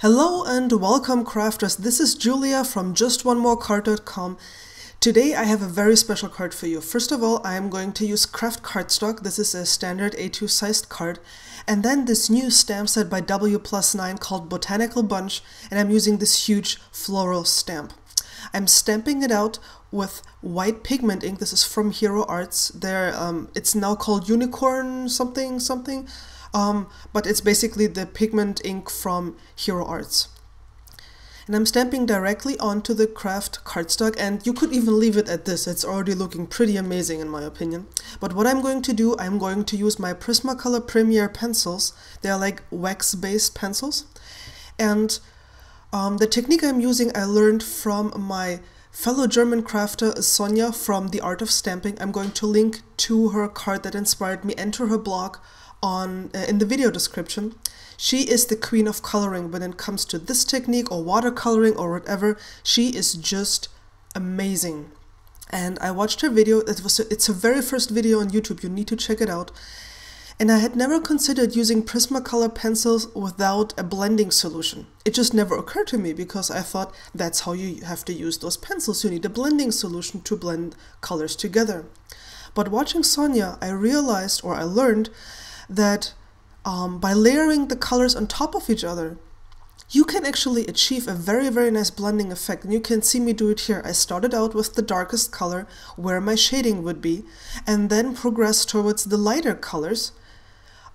Hello and welcome crafters, this is Julia from justonemorecard.com. Today I have a very special card for you. First of all, I am going to use Kraft cardstock. This is a standard A2 sized card. And then this new stamp set by Wplus9 called Botanical Bunch, and I'm using this huge floral stamp. I'm stamping it out with white pigment ink. This is from Hero Arts. It's now called Unicorn something. But it's basically the pigment ink from Hero Arts. And I'm stamping directly onto the Kraft cardstock, and you could even leave it at this. It's already looking pretty amazing in my opinion. But what I'm going to do, I'm going to use my Prismacolor Premier pencils. They are like wax-based pencils. And the technique I'm using I learned from my fellow German crafter Sonja from The Art of Stamping. I'm going to link to her card that inspired me and to her blog in the video description. She is the queen of coloring when it comes to this technique or watercoloring or whatever. She is just amazing. And I watched her video. It's her very first video on YouTube. You need to check it out. And I had never considered using Prismacolor pencils without a blending solution. It just never occurred to me because I thought that's how you have to use those pencils. You need a blending solution to blend colors together. But watching Sonja, I realized, or I learned, that by layering the colors on top of each other, you can actually achieve a very nice blending effect. And you can see me do it here. I started out with the darkest color where my shading would be, and then progressed towards the lighter colors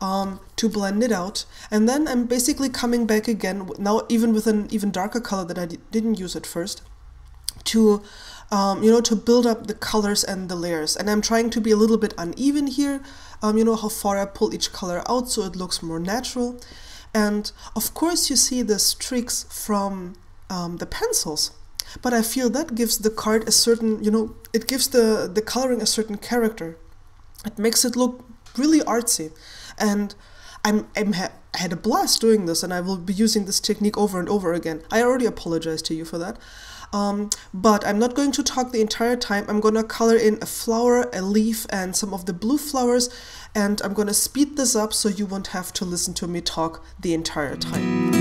to blend it out. And then I'm basically coming back again, now even with an even darker color that I didn't use at first, to to build up the colors and the layers. And I'm trying to be a little bit uneven here, how far I pull each color out so it looks more natural. And of course you see the streaks from the pencils, but I feel that gives the card a certain, it gives the coloring a certain character. It makes it look really artsy. And I had a blast doing this, and I will be using this technique over and over again. I already apologize to you for that. But I'm not going to talk the entire time. I'm going to color in a flower, a leaf, and some of the blue flowers, and I'm going to speed this up so you won't have to listen to me talk the entire time.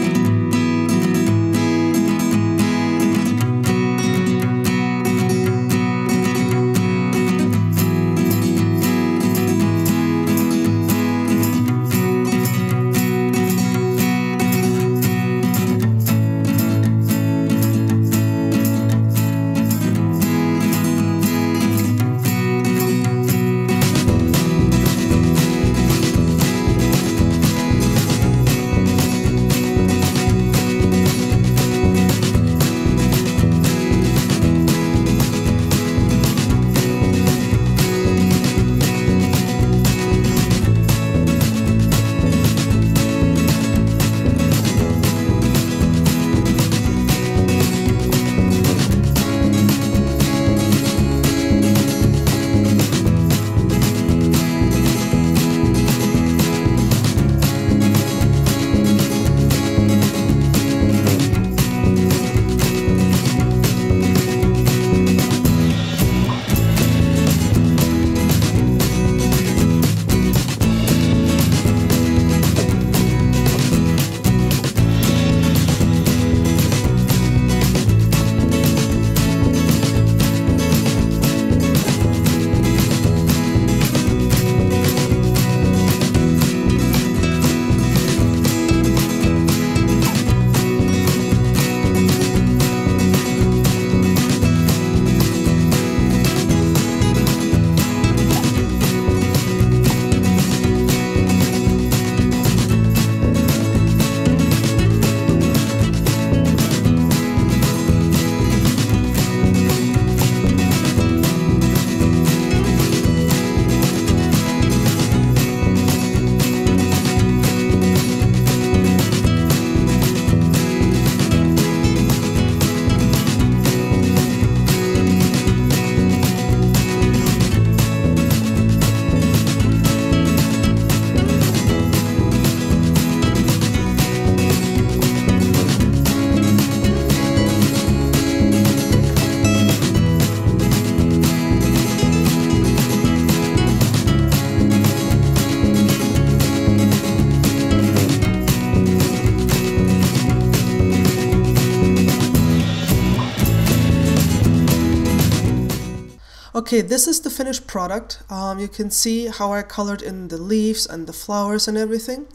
Okay, this is the finished product. You can see how I colored in the leaves and the flowers and everything.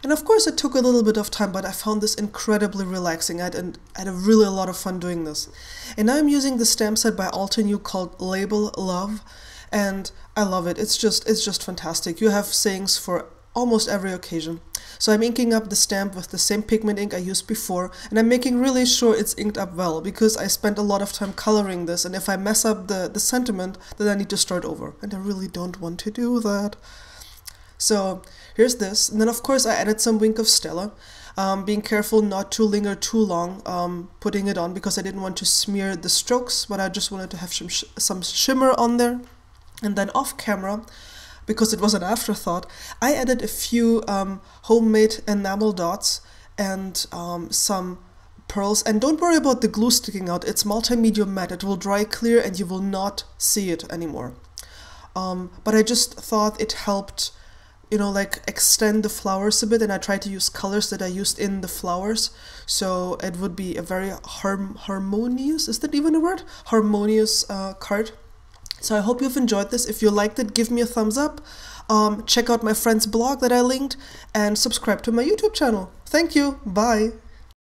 And of course it took a little bit of time, but I found this incredibly relaxing. I had a really a lot of fun doing this. And now I'm using the stamp set by Altenew called Label Love, and I love it. It's just fantastic. You have sayings for almost every occasion. So I'm inking up the stamp with the same pigment ink I used before, and I'm making really sure it's inked up well because I spent a lot of time coloring this, and if I mess up the sentiment, then I need to start over, and I really don't want to do that. So here's this, and then of course I added some Wink of Stella, being careful not to linger too long putting it on because I didn't want to smear the strokes, but I just wanted to have some shimmer on there. And then off camera, because it was an afterthought, I added a few homemade enamel dots and some pearls. And don't worry about the glue sticking out, it's multimedia matte, it will dry clear and you will not see it anymore. But I just thought it helped, you know, like extend the flowers a bit, and I tried to use colors that I used in the flowers, so it would be a very harmonious, is that even a word? Harmonious card. So I hope you've enjoyed this. If you liked it, give me a thumbs up, check out my friend's blog that I linked, and subscribe to my YouTube channel. Thank you, bye!